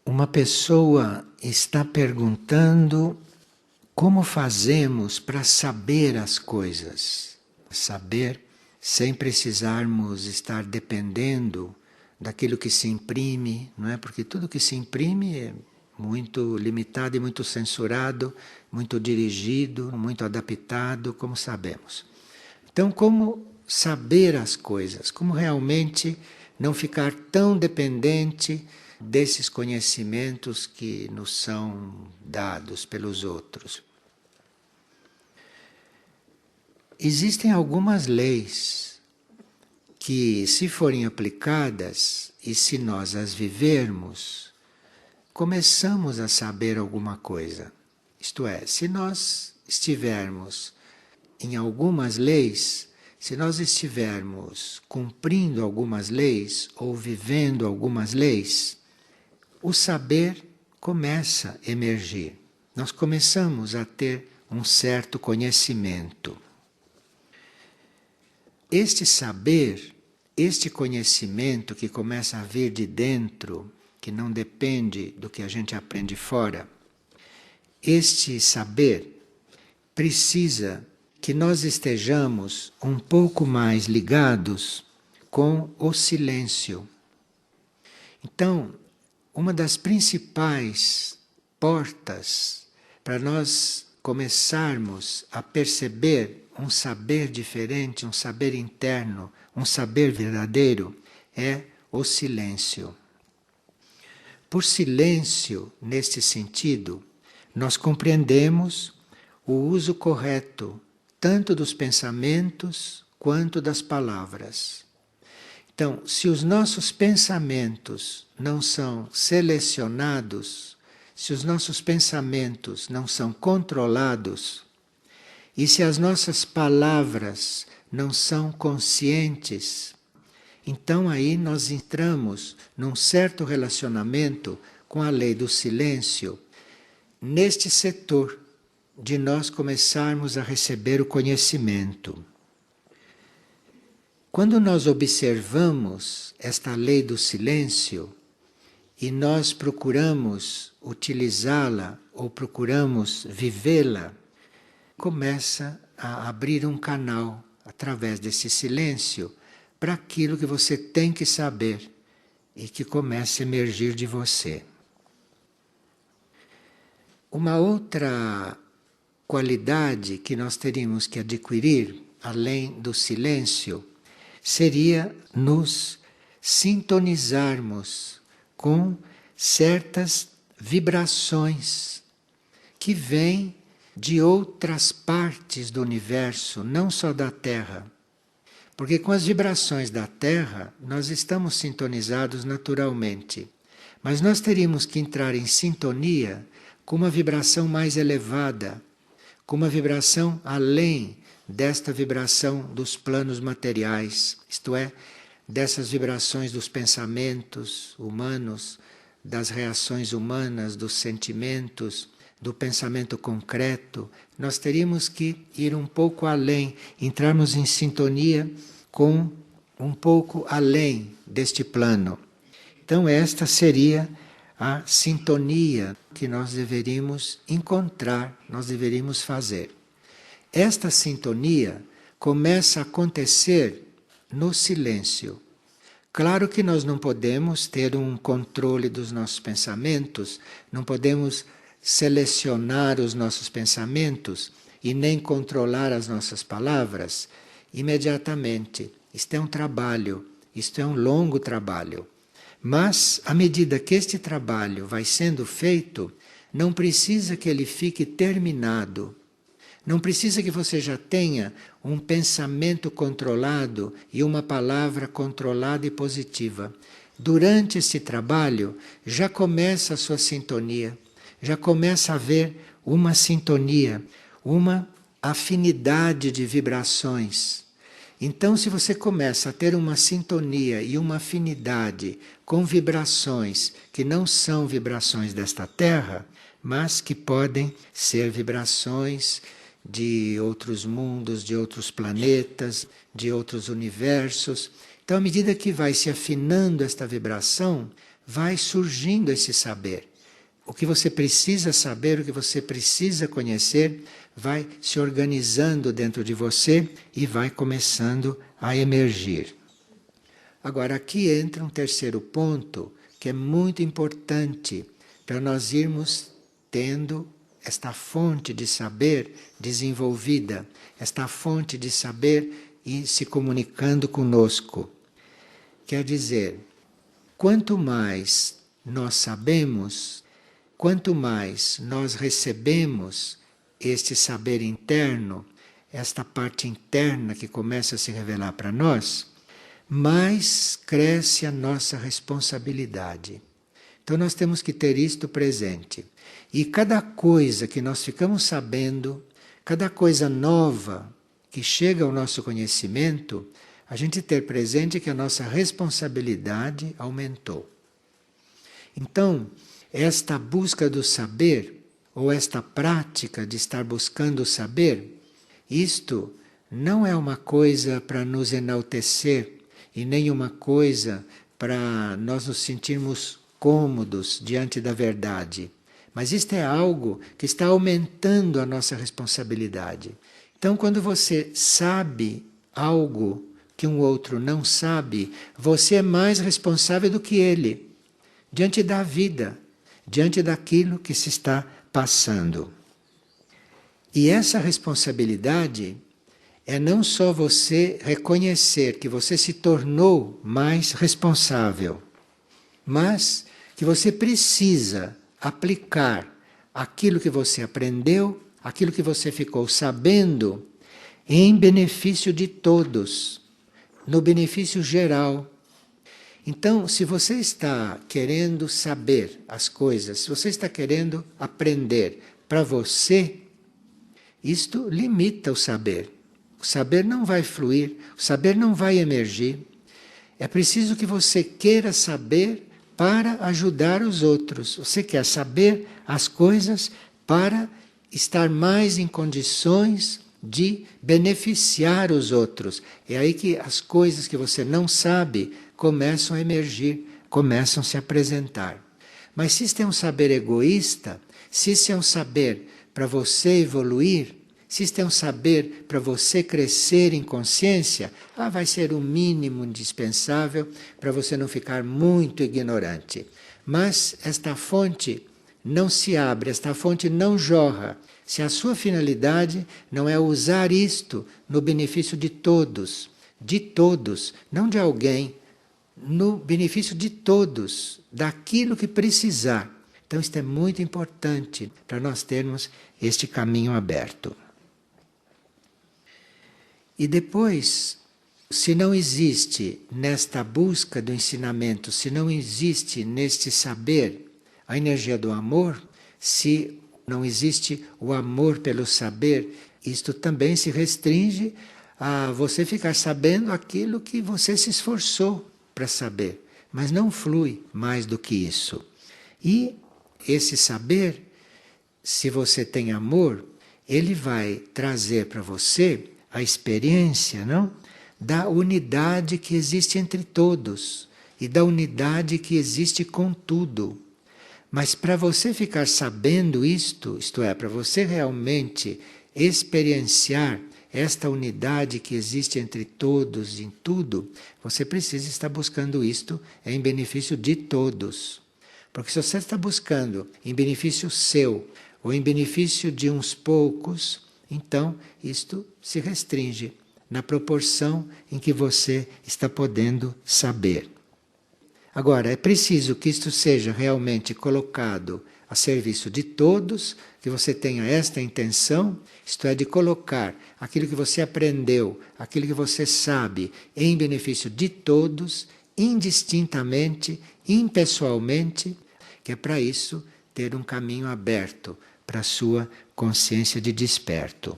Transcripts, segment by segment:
Uma pessoa está perguntando como fazemos para saber as coisas. Saber sem precisarmos estar dependendo daquilo que se imprime, não é? Porque tudo que se imprime é muito limitado e muito censurado, muito dirigido, muito adaptado, como sabemos. Então, como saber as coisas? Como realmente não ficar tão dependente desses conhecimentos que nos são dados pelos outros? Existem algumas leis que, se forem aplicadas e se nós as vivermos, começamos a saber alguma coisa. Isto é, se nós estivermos em algumas leis, se nós estivermos cumprindo algumas leis ou vivendo algumas leis, o saber começa a emergir. Nós começamos a ter um certo conhecimento. Este saber, este conhecimento que começa a vir de dentro, que não depende do que a gente aprende fora, este saber precisa que nós estejamos um pouco mais ligados com o silêncio. Então, uma das principais portas para nós começarmos a perceber um saber diferente, um saber interno, um saber verdadeiro, é o silêncio. Por silêncio, neste sentido, nós compreendemos o uso correto tanto dos pensamentos quanto das palavras. Então, se os nossos pensamentos não são selecionados, se os nossos pensamentos não são controlados, e se as nossas palavras não são conscientes, então aí nós entramos num certo relacionamento com a lei do silêncio, neste setor de nós começarmos a receber o conhecimento. Quando nós observamos esta lei do silêncio e nós procuramos utilizá-la ou procuramos vivê-la, começa a abrir um canal através desse silêncio para aquilo que você tem que saber e que começa a emergir de você. Uma outra qualidade que nós teríamos que adquirir, além do silêncio, seria nos sintonizarmos com certas vibrações que vêm de outras partes do universo, não só da Terra. Porque com as vibrações da Terra, nós estamos sintonizados naturalmente. Mas nós teríamos que entrar em sintonia com uma vibração mais elevada, com uma vibração além desta vibração dos planos materiais, isto é, dessas vibrações dos pensamentos humanos, das reações humanas, dos sentimentos, do pensamento concreto. Nós teríamos que ir um pouco além, entrarmos em sintonia com um pouco além deste plano. Então esta seria a sintonia que nós deveríamos encontrar, nós deveríamos fazer. Esta sintonia começa a acontecer no silêncio. Claro que nós não podemos ter um controle dos nossos pensamentos, não podemos selecionar os nossos pensamentos e nem controlar as nossas palavras imediatamente. Isto é um trabalho, isto é um longo trabalho. Mas, à medida que este trabalho vai sendo feito, não precisa que ele fique terminado. Não precisa que você já tenha um pensamento controlado e uma palavra controlada e positiva. Durante este trabalho, já começa a sua sintonia, já começa a haver uma sintonia, uma afinidade de vibrações. Então, se você começa a ter uma sintonia e uma afinidade com vibrações que não são vibrações desta Terra, mas que podem ser vibrações de outros mundos, de outros planetas, de outros universos. Então, à medida que vai se afinando esta vibração, vai surgindo esse saber. O que você precisa saber, o que você precisa conhecer, vai se organizando dentro de você e vai começando a emergir. Agora, aqui entra um terceiro ponto que é muito importante para nós irmos tendo esta fonte de saber desenvolvida, esta fonte de saber e se comunicando conosco. Quer dizer, quanto mais nós sabemos, quanto mais nós recebemos este saber interno, esta parte interna que começa a se revelar para nós, mais cresce a nossa responsabilidade. Então nós temos que ter isto presente. E cada coisa que nós ficamos sabendo, cada coisa nova que chega ao nosso conhecimento, a gente ter presente que a nossa responsabilidade aumentou. Então, esta busca do saber, ou esta prática de estar buscando o saber, isto não é uma coisa para nos enaltecer e nem uma coisa para nós nos sentirmos cômodos diante da verdade. Mas isto é algo que está aumentando a nossa responsabilidade. Então, quando você sabe algo que um outro não sabe, você é mais responsável do que ele, diante da vida, diante daquilo que se está passando. E essa responsabilidade é não só você reconhecer que você se tornou mais responsável, mas que você precisa aplicar aquilo que você aprendeu, aquilo que você ficou sabendo, em benefício de todos, no benefício geral. Então, se você está querendo saber as coisas, se você está querendo aprender para você, isto limita o saber. O saber não vai fluir, o saber não vai emergir. É preciso que você queira saber para ajudar os outros. Você quer saber as coisas para estar mais em condições de beneficiar os outros. É aí que as coisas que você não sabe começam a emergir, começam a se apresentar. Mas se isso é um saber egoísta, se isso é um saber para você evoluir, se isto é um saber para você crescer em consciência, vai ser o mínimo indispensável para você não ficar muito ignorante. Mas esta fonte não se abre, esta fonte não jorra, se a sua finalidade não é usar isto no benefício de todos, não de alguém, no benefício de todos, daquilo que precisar. Então isto é muito importante para nós termos este caminho aberto. E depois, se não existe nesta busca do ensinamento, se não existe neste saber a energia do amor, se não existe o amor pelo saber, isto também se restringe a você ficar sabendo aquilo que você se esforçou para saber, mas não flui mais do que isso. E esse saber, se você tem amor, ele vai trazer para você a experiência, não? Da unidade que existe entre todos e da unidade que existe com tudo. Mas para você ficar sabendo isto é, para você realmente experienciar esta unidade que existe entre todos em tudo, você precisa estar buscando isto em benefício de todos. Porque se você está buscando em benefício seu ou em benefício de uns poucos, então isto se restringe na proporção em que você está podendo saber. Agora, é preciso que isto seja realmente colocado a serviço de todos, que você tenha esta intenção, isto é, de colocar aquilo que você aprendeu, aquilo que você sabe, em benefício de todos, indistintamente, impessoalmente, que é para isso ter um caminho aberto para a sua consciência de desperto.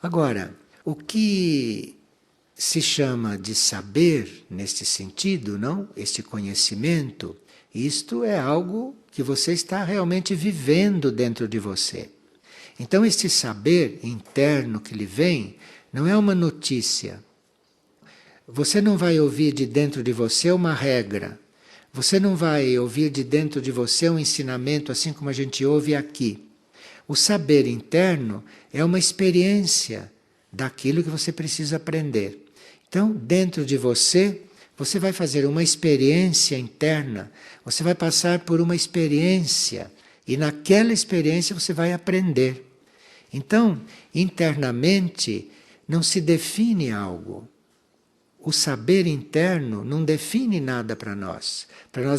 Agora, o que se chama de saber neste sentido, não? Este conhecimento, isto é algo que você está realmente vivendo dentro de você. Então este saber interno que lhe vem não é uma notícia. Você não vai ouvir de dentro de você uma regra. Você não vai ouvir de dentro de você um ensinamento assim como a gente ouve aqui. O saber interno é uma experiência daquilo que você precisa aprender. Então, dentro de você, você vai fazer uma experiência interna, você vai passar por uma experiência e naquela experiência você vai aprender. Então, internamente, não se define algo. O saber interno não define nada para nós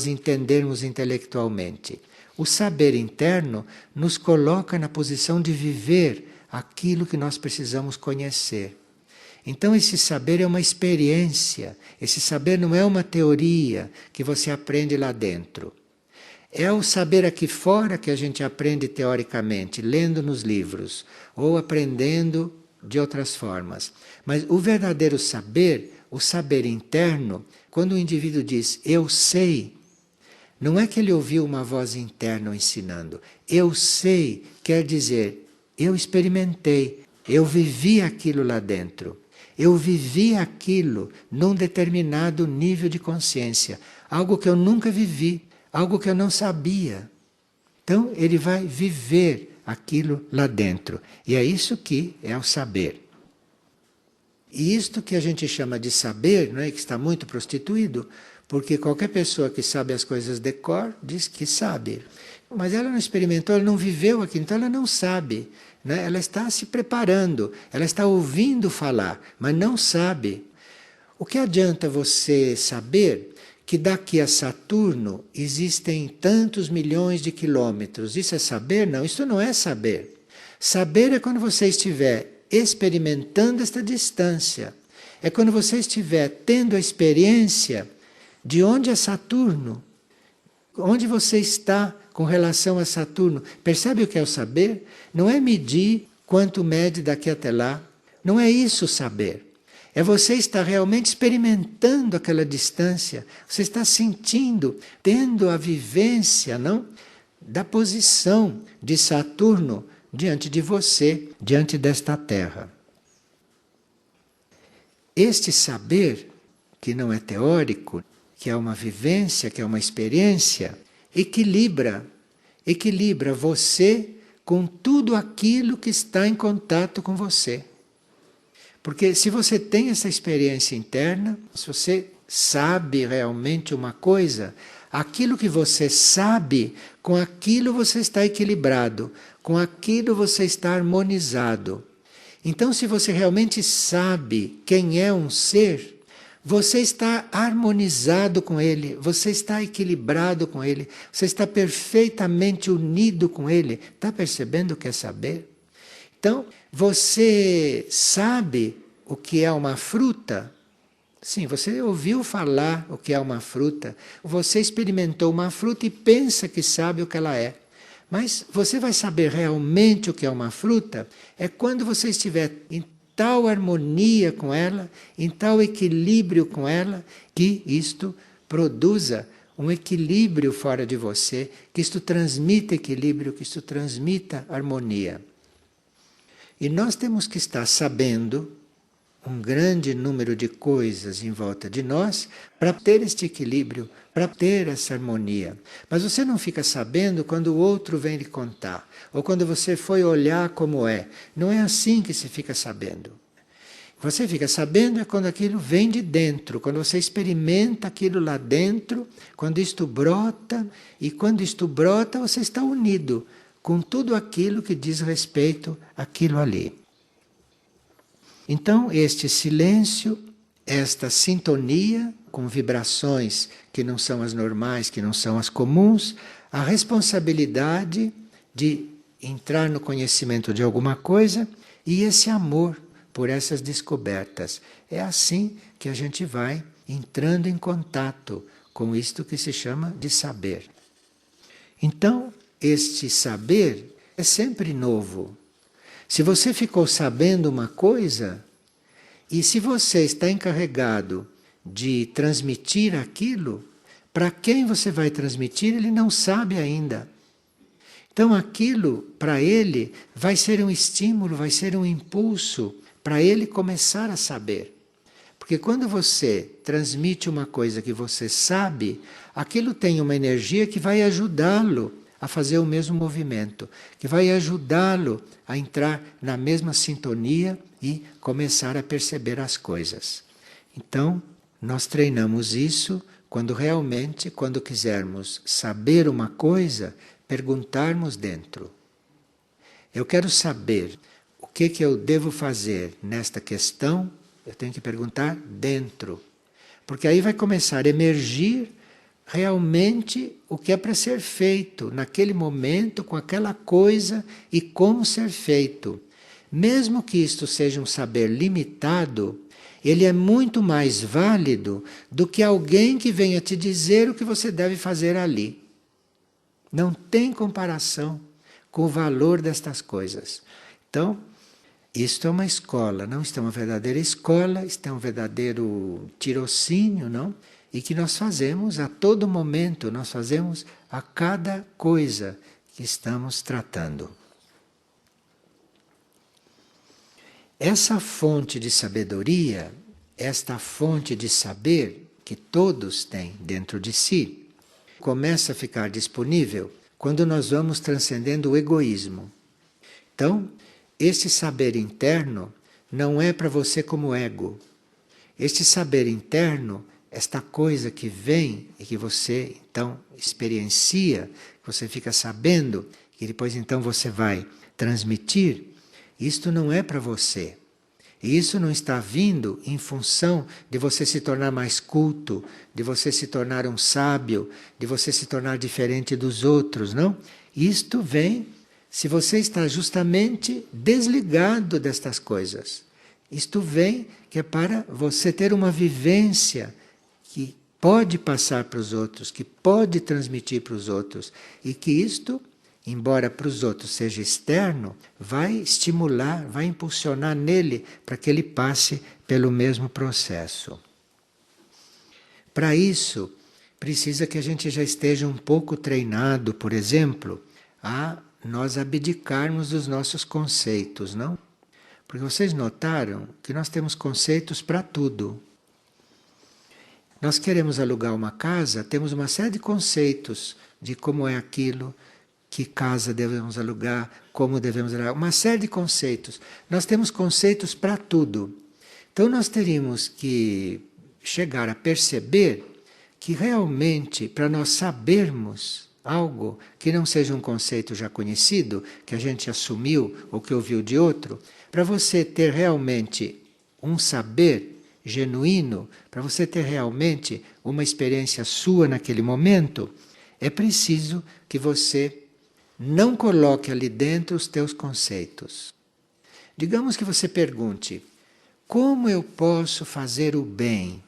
entendermos intelectualmente. O saber interno nos coloca na posição de viver aquilo que nós precisamos conhecer. Então esse saber é uma experiência, esse saber não é uma teoria que você aprende lá dentro. É o saber aqui fora que a gente aprende teoricamente, lendo nos livros, ou aprendendo de outras formas. Mas o verdadeiro saber, o saber interno, quando o indivíduo diz eu sei, não é que ele ouviu uma voz interna ensinando. Eu sei quer dizer, eu experimentei, eu vivi aquilo lá dentro. Eu vivi aquilo num determinado nível de consciência. Algo que eu nunca vivi, algo que eu não sabia. Então ele vai viver aquilo lá dentro. E é isso que é o saber. E isto que a gente chama de saber, não é, que está muito prostituído, porque qualquer pessoa que sabe as coisas de cor diz que sabe. Mas ela não experimentou, ela não viveu aquilo, então ela não sabe. Né? Ela está se preparando, ela está ouvindo falar, mas não sabe. O que adianta você saber que daqui a Saturno existem tantos milhões de quilômetros? Isso é saber? Não, isso não é saber. Saber é quando você estiver experimentando esta distância. É quando você estiver tendo a experiência de onde é Saturno, onde você está com relação a Saturno. Percebe o que é o saber? Não é medir quanto mede daqui até lá. Não é isso o saber. É você estar realmente experimentando aquela distância. Você está sentindo, tendo a vivência, não, da posição de Saturno diante de você, diante desta Terra. Este saber, que não é teórico, que é uma vivência, que é uma experiência, equilibra você com tudo aquilo que está em contato com você. Porque se você tem essa experiência interna, se você sabe realmente uma coisa, aquilo que você sabe, com aquilo você está equilibrado, com aquilo você está harmonizado. Então, se você realmente sabe quem é um ser, você está harmonizado com ele, você está equilibrado com ele, você está perfeitamente unido com ele. Está percebendo o que é saber? Então, você sabe o que é uma fruta? Sim, você ouviu falar o que é uma fruta, você experimentou uma fruta e pensa que sabe o que ela é. Mas você vai saber realmente o que é uma fruta é quando você estiver em tal harmonia com ela, em tal equilíbrio com ela, que isto produza um equilíbrio fora de você, que isto transmita equilíbrio, que isto transmita harmonia. E nós temos que estar sabendo um grande número de coisas em volta de nós para ter este equilíbrio, para ter essa harmonia. Mas você não fica sabendo quando o outro vem lhe contar, ou quando você foi olhar como é. Não é assim que se fica sabendo. Você fica sabendo é quando aquilo vem de dentro, quando você experimenta aquilo lá dentro, quando isto brota, e quando isto brota você está unido com tudo aquilo que diz respeito àquilo ali. Então, este silêncio, esta sintonia com vibrações que não são as normais, que não são as comuns, a responsabilidade de entrar no conhecimento de alguma coisa e esse amor por essas descobertas. É assim que a gente vai entrando em contato com isto que se chama de saber. Então, este saber é sempre novo. Se você ficou sabendo uma coisa, e se você está encarregado de transmitir aquilo, para quem você vai transmitir, ele não sabe ainda. Então aquilo, para ele, vai ser um estímulo, vai ser um impulso, para ele começar a saber. Porque quando você transmite uma coisa que você sabe, aquilo tem uma energia que vai ajudá-lo a fazer o mesmo movimento, que vai ajudá-lo a entrar na mesma sintonia e começar a perceber as coisas. Então, nós treinamos isso quando realmente, quando quisermos saber uma coisa, perguntarmos dentro. Eu quero saber o que eu devo fazer nesta questão, eu tenho que perguntar dentro. Porque aí vai começar a emergir realmente o que é para ser feito naquele momento, com aquela coisa e como ser feito. Mesmo que isto seja um saber limitado, ele é muito mais válido do que alguém que venha te dizer o que você deve fazer ali. Não tem comparação com o valor destas coisas. Então, isto é uma escola, não? Isto é uma verdadeira escola, isto é um verdadeiro tirocínio, não? E que nós fazemos a todo momento, nós fazemos a cada coisa que estamos tratando. Essa fonte de sabedoria, esta fonte de saber que todos têm dentro de si, começa a ficar disponível quando nós vamos transcendendo o egoísmo. Então, esse saber interno não é para você como ego. Este saber interno, esta coisa que vem e que você então experiencia, que você fica sabendo, e depois então você vai transmitir, isto não é para você. E isso não está vindo em função de você se tornar mais culto, de você se tornar um sábio, de você se tornar diferente dos outros, não? Isto vem se você está justamente desligado destas coisas. Isto vem que é para você ter uma vivência que pode passar para os outros, que pode transmitir para os outros, e que isto, embora para os outros seja externo, vai estimular, vai impulsionar nele para que ele passe pelo mesmo processo. Para isso, precisa que a gente já esteja um pouco treinado, por exemplo, a nós abdicarmos dos nossos conceitos, não? Porque vocês notaram que nós temos conceitos para tudo. Nós queremos alugar uma casa, temos uma série de conceitos de como é aquilo, que casa devemos alugar, como devemos alugar, uma série de conceitos. Nós temos conceitos para tudo. Então nós teríamos que chegar a perceber que realmente, para nós sabermos algo que não seja um conceito já conhecido, que a gente assumiu ou que ouviu de outro, para você ter realmente um saber genuíno, para você ter realmente uma experiência sua naquele momento, é preciso que você não coloque ali dentro os teus conceitos. Digamos que você pergunte: como eu posso fazer o bem?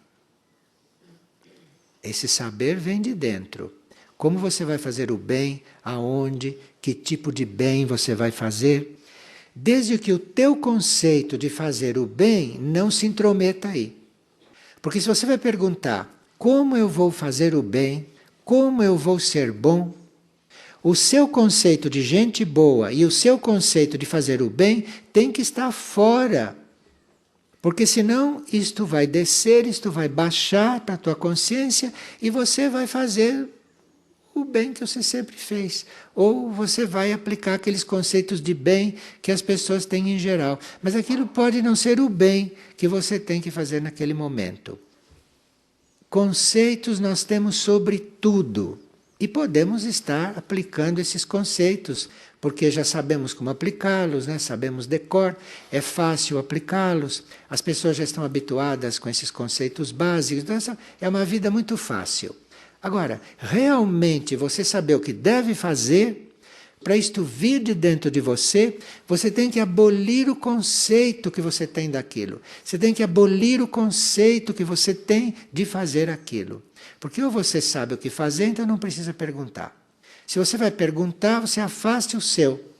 Esse saber vem de dentro. Como você vai fazer o bem? Aonde? Que tipo de bem você vai fazer? Desde que o teu conceito de fazer o bem não se intrometa aí. Porque se você vai perguntar como eu vou fazer o bem, como eu vou ser bom, o seu conceito de gente boa e o seu conceito de fazer o bem tem que estar fora. Porque senão isto vai descer, isto vai baixar para a tua consciência e você vai fazer o bem que você sempre fez. Ou você vai aplicar aqueles conceitos de bem que as pessoas têm em geral. Mas aquilo pode não ser o bem que você tem que fazer naquele momento. Conceitos nós temos sobre tudo. E podemos estar aplicando esses conceitos, porque já sabemos como aplicá-los, né? Sabemos de cor, é fácil aplicá-los, as pessoas já estão habituadas com esses conceitos básicos, então essa é uma vida muito fácil. Agora, realmente você saber o que deve fazer, para isto vir de dentro de você, você tem que abolir o conceito que você tem daquilo. Você tem que abolir o conceito que você tem de fazer aquilo. Porque ou você sabe o que fazer, então não precisa perguntar. Se você vai perguntar, você afaste o seu.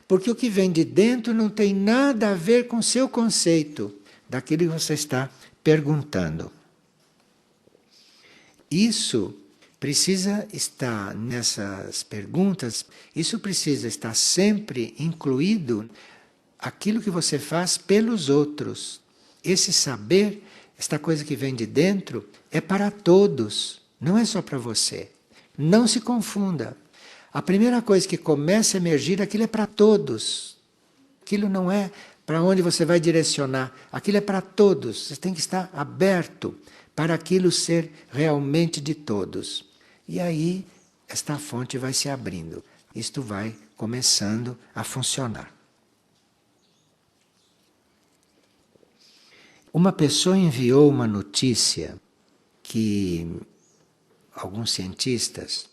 Porque o que vem de dentro não tem nada a ver com o seu conceito daquilo que você está perguntando. Isso precisa estar nessas perguntas, isso precisa estar sempre incluído aquilo que você faz pelos outros. Esse saber esta coisa que vem de dentro é para todos, não é só para você. Não se confunda. A primeira coisa que começa a emergir, aquilo é para todos. Aquilo não é para onde você vai direcionar, aquilo é para todos. Você tem que estar aberto para aquilo ser realmente de todos. E aí, esta fonte vai se abrindo. Isto vai começando a funcionar. Uma pessoa enviou uma notícia que alguns cientistas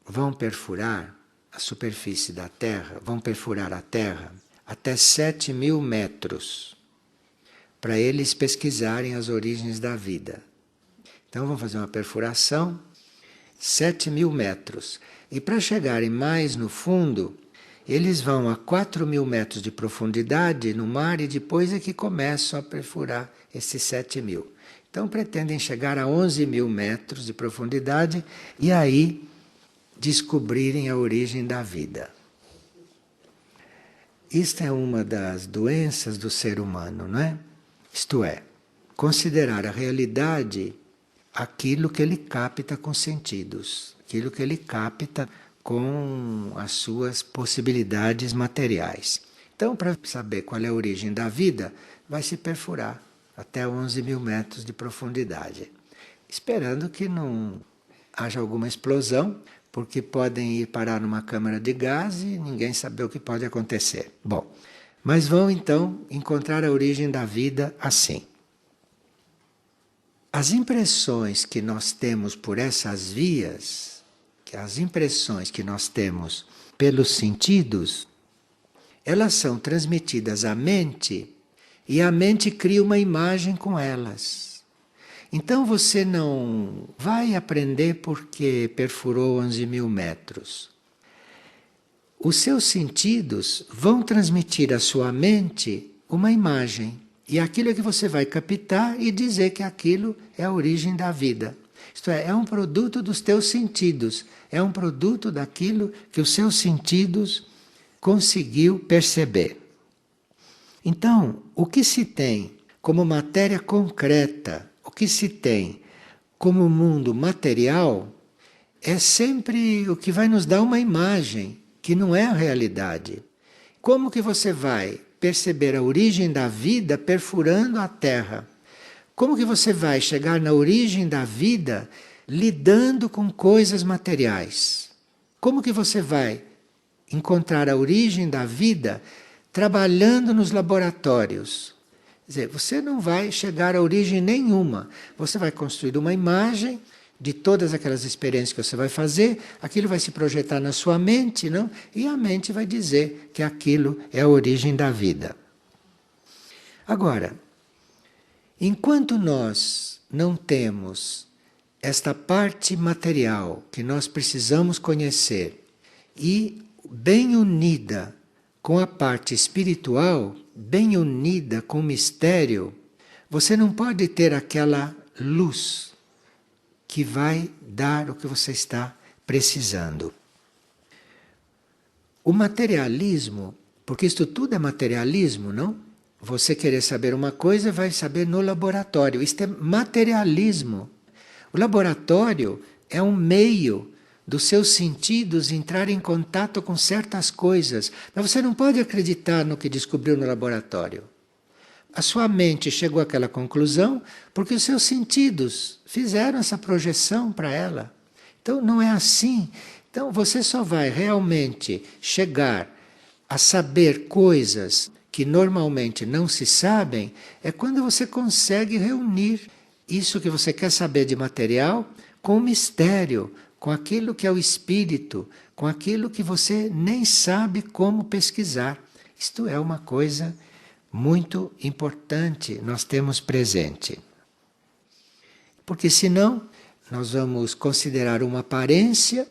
vão perfurar a superfície da Terra, vão perfurar a Terra até 7.000 metros, para eles pesquisarem as origens da vida. Então vão fazer uma perfuração, 7.000 metros. E para chegarem mais no fundo, eles vão a 4.000 metros de profundidade no mar e depois é que começam a perfurar esses 7.000. Então pretendem chegar a 11.000 metros de profundidade e aí descobrirem a origem da vida. Isto é uma das doenças do ser humano, não é? Isto é, considerar a realidade aquilo que ele capta com sentidos, aquilo que ele capta com as suas possibilidades materiais. Então, para saber qual é a origem da vida, vai se perfurar até 11.000 metros de profundidade, esperando que não haja alguma explosão, porque podem ir parar numa câmara de gás e ninguém sabe o que pode acontecer. Bom, mas vão então encontrar a origem da vida assim. As impressões que nós temos por essas vias, as impressões que nós temos pelos sentidos, elas são transmitidas à mente e a mente cria uma imagem com elas. Então você não vai aprender porque perfurou 11.000 metros. Os seus sentidos vão transmitir à sua mente uma imagem. E aquilo é que você vai captar e dizer que aquilo é a origem da vida. Isto é um produto dos teus sentidos. É um produto daquilo que os seus sentidos conseguiu perceber. Então, o que se tem como matéria concreta, o que se tem como mundo material, é sempre o que vai nos dar uma imagem, que não é a realidade. Como que você vai perceber a origem da vida perfurando a Terra? Como que você vai chegar na origem da vida lidando com coisas materiais? Como que você vai encontrar a origem da vida trabalhando nos laboratórios? Quer dizer, você não vai chegar a origem nenhuma. Você vai construir uma imagem de todas aquelas experiências que você vai fazer, aquilo vai se projetar na sua mente, não? E a mente vai dizer que aquilo é a origem da vida. Agora, enquanto nós não temos esta parte material que nós precisamos conhecer e bem unida com a parte espiritual, bem unida com o mistério, você não pode ter aquela luz que vai dar o que você está precisando. O materialismo, porque isto tudo é materialismo, não? Você querer saber uma coisa, vai saber no laboratório. Isto é materialismo. O laboratório é um meio dos seus sentidos entrar em contato com certas coisas. Mas você não pode acreditar no que descobriu no laboratório. A sua mente chegou àquela conclusão porque os seus sentidos fizeram essa projeção para ela. Então não é assim. Então você só vai realmente chegar a saber coisas que normalmente não se sabem, é quando você consegue reunir isso que você quer saber de material com o mistério, com aquilo que é o espírito, com aquilo que você nem sabe como pesquisar. Isto é uma coisa muito importante nós temos presente. Porque senão nós vamos considerar uma aparência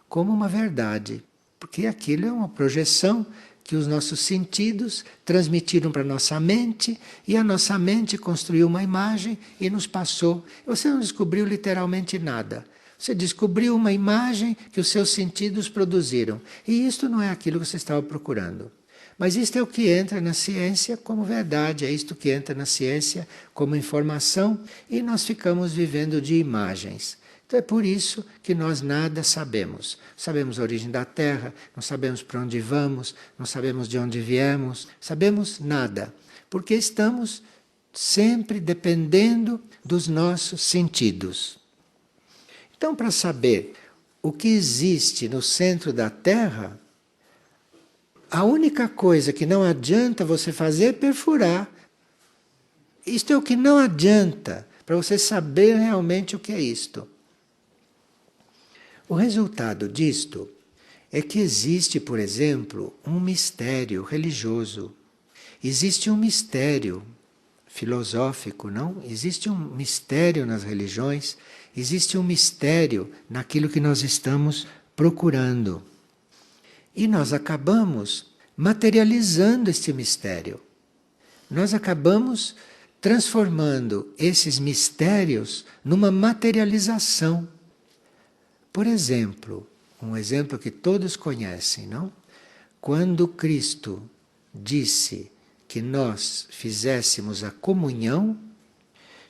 como uma verdade. Porque aquilo é uma projeção que os nossos sentidos transmitiram para a nossa mente e a nossa mente construiu uma imagem e nos passou. Você não descobriu literalmente nada. Você descobriu uma imagem que os seus sentidos produziram. E isto não é aquilo que você estava procurando. Mas isto é o que entra na ciência como verdade, é isto que entra na ciência como informação e nós ficamos vivendo de imagens. Então é por isso que nós nada sabemos. Sabemos a origem da Terra, não sabemos para onde vamos, não sabemos de onde viemos, sabemos nada, porque estamos sempre dependendo dos nossos sentidos. Então, para saber o que existe no centro da Terra, a única coisa que não adianta você fazer é perfurar. Isto é o que não adianta para você saber realmente o que é isto. O resultado disto é que existe, por exemplo, um mistério religioso. Existe um mistério filosófico, não? Existe um mistério nas religiões, existe um mistério naquilo que nós estamos procurando. E nós acabamos materializando este mistério. Nós acabamos transformando esses mistérios numa materialização. Por exemplo, um exemplo que todos conhecem, não? Quando Cristo disse que nós fizéssemos a comunhão,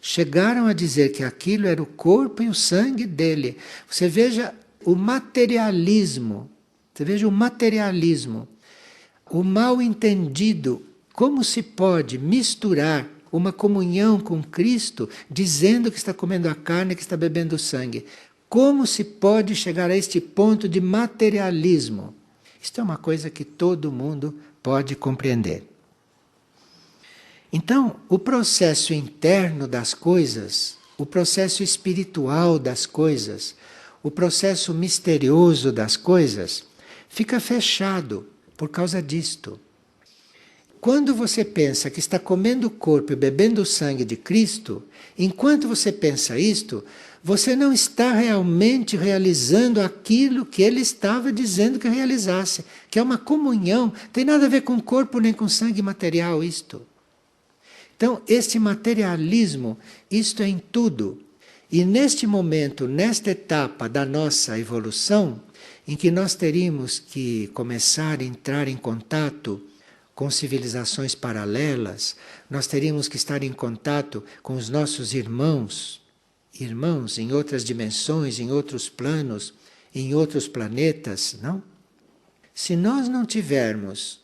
chegaram a dizer que aquilo era o corpo e o sangue dele. Você veja o materialismo. Você veja o materialismo, o mal entendido, como se pode misturar uma comunhão com Cristo dizendo que está comendo a carne, que está bebendo o sangue. Como se pode chegar a este ponto de materialismo? Isto é uma coisa que todo mundo pode compreender. Então, o processo interno das coisas, o processo espiritual das coisas, o processo misterioso das coisas, fica fechado por causa disto. Quando você pensa que está comendo o corpo e bebendo o sangue de Cristo, enquanto você pensa isto, você não está realmente realizando aquilo que ele estava dizendo que realizasse, que é uma comunhão, tem nada a ver com corpo nem com sangue material isto. Então, este materialismo, isto é em tudo. E neste momento, nesta etapa da nossa evolução, em que nós teríamos que começar a entrar em contato com civilizações paralelas, nós teríamos que estar em contato com os nossos irmãos em outras dimensões, em outros planos, em outros planetas, não? Se nós não tivermos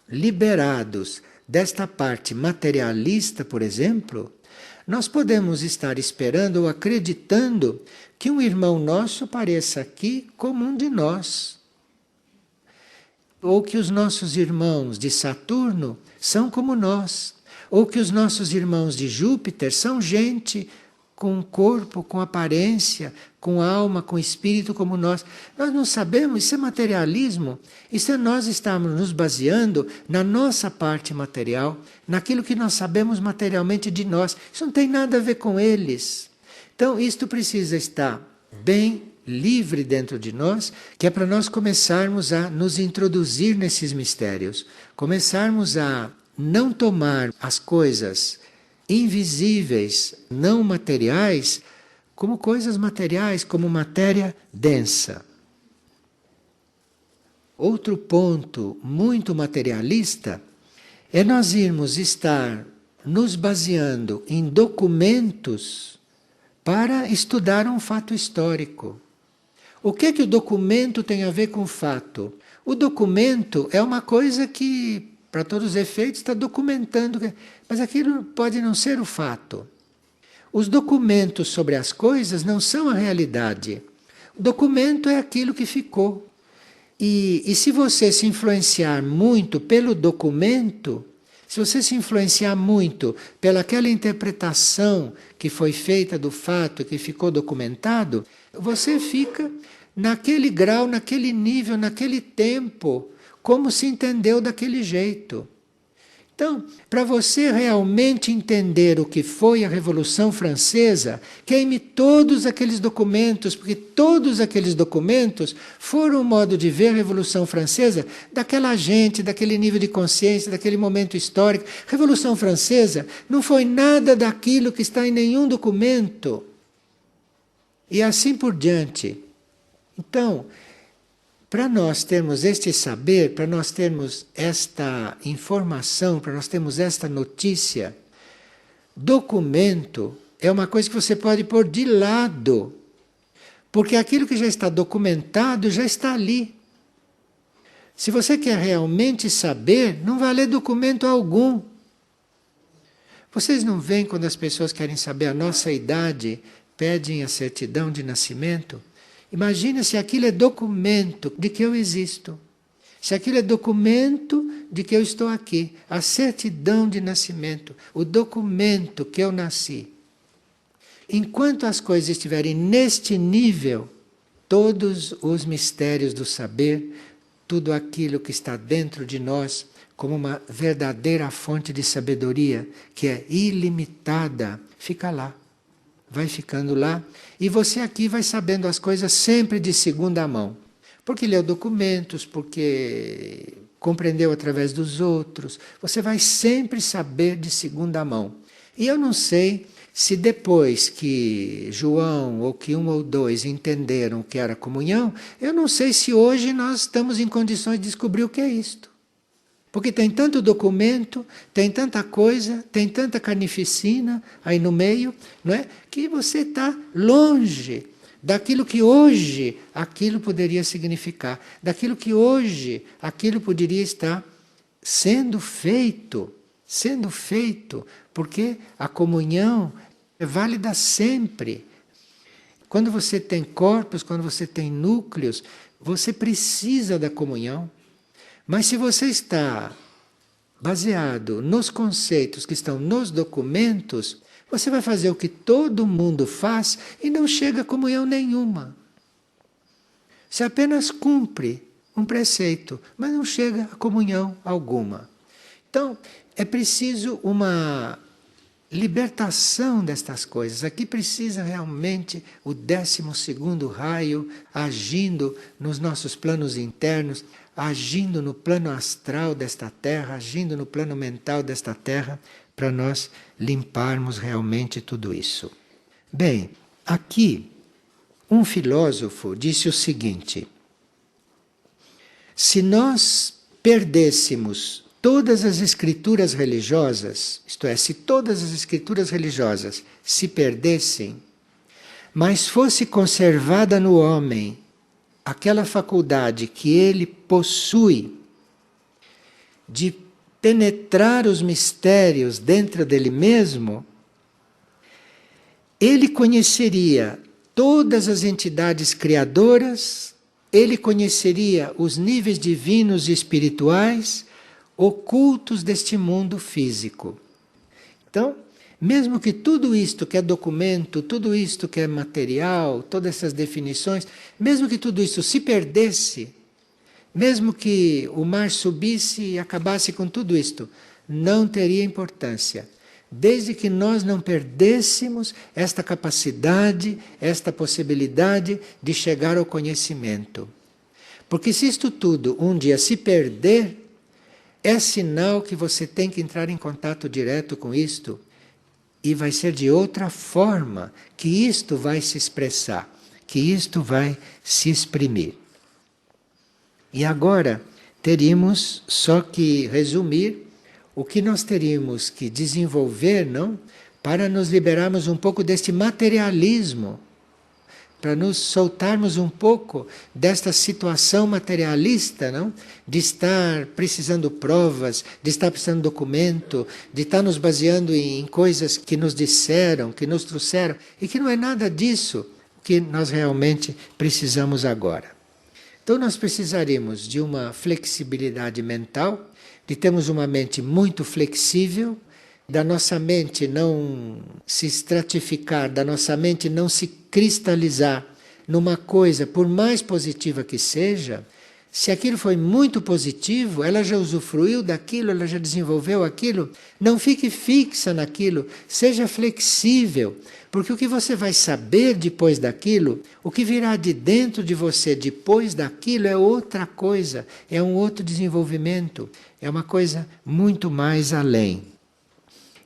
liberados desta parte materialista, por exemplo, nós podemos estar esperando ou acreditando que um irmão nosso apareça aqui como um de nós. Ou que os nossos irmãos de Saturno são como nós. Ou que os nossos irmãos de Júpiter são gente com corpo, com aparência, com alma, com espírito como nós. Nós não sabemos, isso é materialismo. Isso é nós estamos nos baseando na nossa parte material, naquilo que nós sabemos materialmente de nós. Isso não tem nada a ver com eles. Então, isto precisa estar bem livre dentro de nós, que é para nós começarmos a nos introduzir nesses mistérios, começarmos a não tomar as coisas invisíveis, não materiais, como coisas materiais, como matéria densa. Outro ponto muito materialista é nós irmos estar nos baseando em documentos para estudar um fato histórico. O que é que o documento tem a ver com o fato? O documento é uma coisa que, para todos os efeitos, está documentando, mas aquilo pode não ser o fato. Os documentos sobre as coisas não são a realidade. O documento é aquilo que ficou. E se você se influenciar muito pelo documento, se você se influenciar muito pelaquela interpretação que foi feita do fato que ficou documentado, você fica naquele grau, naquele nível, naquele tempo, como se entendeu daquele jeito. Então, para você realmente entender o que foi a Revolução Francesa, queime todos aqueles documentos, porque todos aqueles documentos foram um modo de ver a Revolução Francesa daquela gente, daquele nível de consciência, daquele momento histórico. A Revolução Francesa não foi nada daquilo que está em nenhum documento. E assim por diante. Então, Para nós termos este saber, para nós termos esta informação, para nós termos esta notícia, documento é uma coisa que você pode pôr de lado, porque aquilo que já está documentado já está ali. Se você quer realmente saber, não vai ler documento algum. Vocês não veem quando as pessoas querem saber a nossa idade, pedem a certidão de nascimento? Imagina se aquilo é documento de que eu existo. Se aquilo é documento de que eu estou aqui. A certidão de nascimento, o documento que eu nasci. Enquanto as coisas estiverem neste nível, todos os mistérios do saber, tudo aquilo que está dentro de nós, como uma verdadeira fonte de sabedoria, que é ilimitada, fica lá. Vai ficando lá, e você aqui vai sabendo as coisas sempre de segunda mão. Porque leu documentos, porque compreendeu através dos outros. Você vai sempre saber de segunda mão. E eu não sei se depois que João ou que um ou dois entenderam o que era comunhão, eu não sei se hoje nós estamos em condições de descobrir o que é isto. Porque tem tanto documento, tem tanta coisa, tem tanta carnificina aí no meio, não é? Que você está longe daquilo que hoje aquilo poderia significar, daquilo que hoje aquilo poderia estar sendo feito, porque a comunhão é válida sempre. Quando você tem corpos, quando você tem núcleos, você precisa da comunhão. Mas se você está baseado nos conceitos que estão nos documentos, você vai fazer o que todo mundo faz e não chega a comunhão nenhuma. Você apenas cumpre um preceito, mas não chega a comunhão alguma. Então, é preciso uma libertação destas coisas. Aqui precisa realmente o 12º raio agindo nos nossos planos internos, agindo no plano astral desta Terra, agindo no plano mental desta Terra, para nós limparmos realmente tudo isso. Bem, aqui um filósofo disse o seguinte: se nós perdêssemos todas as escrituras religiosas, isto é, se todas as escrituras religiosas se perdessem, mas fosse conservada no homem aquela faculdade que ele possui de penetrar os mistérios dentro dele mesmo, ele conheceria todas as entidades criadoras, ele conheceria os níveis divinos e espirituais ocultos deste mundo físico. Então, mesmo que tudo isto que é documento, tudo isto que é material, todas essas definições, mesmo que tudo isso se perdesse, mesmo que o mar subisse e acabasse com tudo isto, não teria importância. Desde que nós não perdêssemos esta capacidade, esta possibilidade de chegar ao conhecimento. Porque se isto tudo um dia se perder, é sinal que você tem que entrar em contato direto com isto. E vai ser de outra forma que isto vai se expressar, que isto vai se exprimir. E agora teríamos só que resumir o que nós teríamos que desenvolver, não? Para nos liberarmos um pouco deste materialismo, para nos soltarmos um pouco desta situação materialista, não? De estar precisando provas, de estar precisando documento, de estar nos baseando em coisas que nos disseram, que nos trouxeram, e que não é nada disso que nós realmente precisamos agora. Então nós precisaríamos de uma flexibilidade mental, de termos uma mente muito flexível, da nossa mente não se estratificar, da nossa mente não se cristalizar numa coisa, por mais positiva que seja. Se aquilo foi muito positivo, ela já usufruiu daquilo, ela já desenvolveu aquilo, não fique fixa naquilo, seja flexível, porque o que você vai saber depois daquilo, o que virá de dentro de você depois daquilo é outra coisa, é um outro desenvolvimento, é uma coisa muito mais além.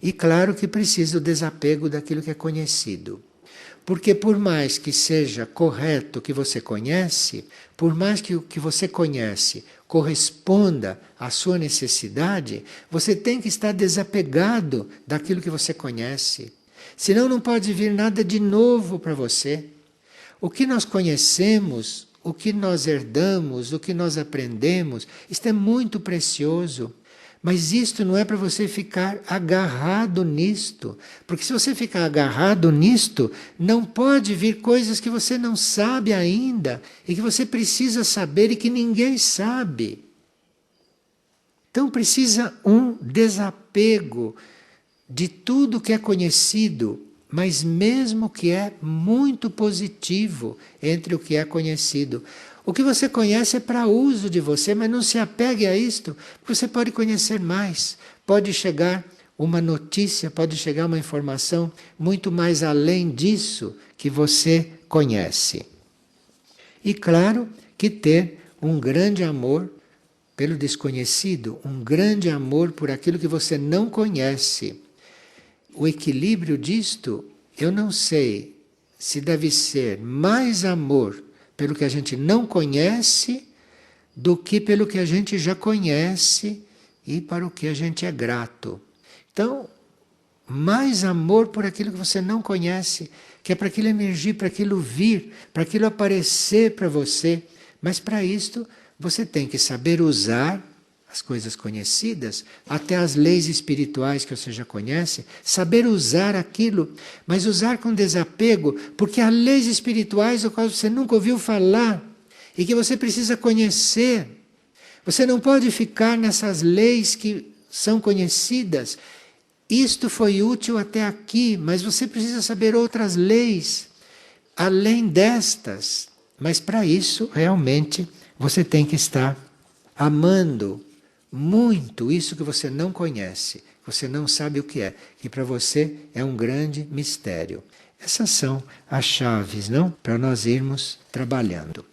E claro que precisa o desapego daquilo que é conhecido. Porque por mais que seja correto o que você conhece, por mais que o que você conhece corresponda à sua necessidade, você tem que estar desapegado daquilo que você conhece. Senão não pode vir nada de novo para você. O que nós conhecemos, o que nós herdamos, o que nós aprendemos, isto é muito precioso. Mas isto não é para você ficar agarrado nisto. Porque se você ficar agarrado nisto, não pode vir coisas que você não sabe ainda e que você precisa saber e que ninguém sabe. Então precisa um desapego de tudo que é conhecido, mas mesmo que é muito positivo entre o que é conhecido. O que você conhece é para uso de você, mas não se apegue a isto, porque você pode conhecer mais. Pode chegar uma notícia, pode chegar uma informação muito mais além disso que você conhece. E claro que ter um grande amor pelo desconhecido, um grande amor por aquilo que você não conhece. O equilíbrio disto, eu não sei se deve ser mais amor pelo que a gente não conhece do que pelo que a gente já conhece e para o que a gente é grato. Então, mais amor por aquilo que você não conhece, que é para aquilo emergir, para aquilo vir, para aquilo aparecer para você. Mas para isto, você tem que saber usar as coisas conhecidas, até as leis espirituais que você já conhece, saber usar aquilo, mas usar com desapego, porque há leis espirituais das quais você nunca ouviu falar e que você precisa conhecer. Você não pode ficar nessas leis que são conhecidas. Isto foi útil até aqui, mas você precisa saber outras leis, além destas. Mas para isso, realmente, você tem que estar amando muito isso que você não conhece, você não sabe o que é, que para você é um grande mistério. Essas são as chaves, não? Para nós irmos trabalhando.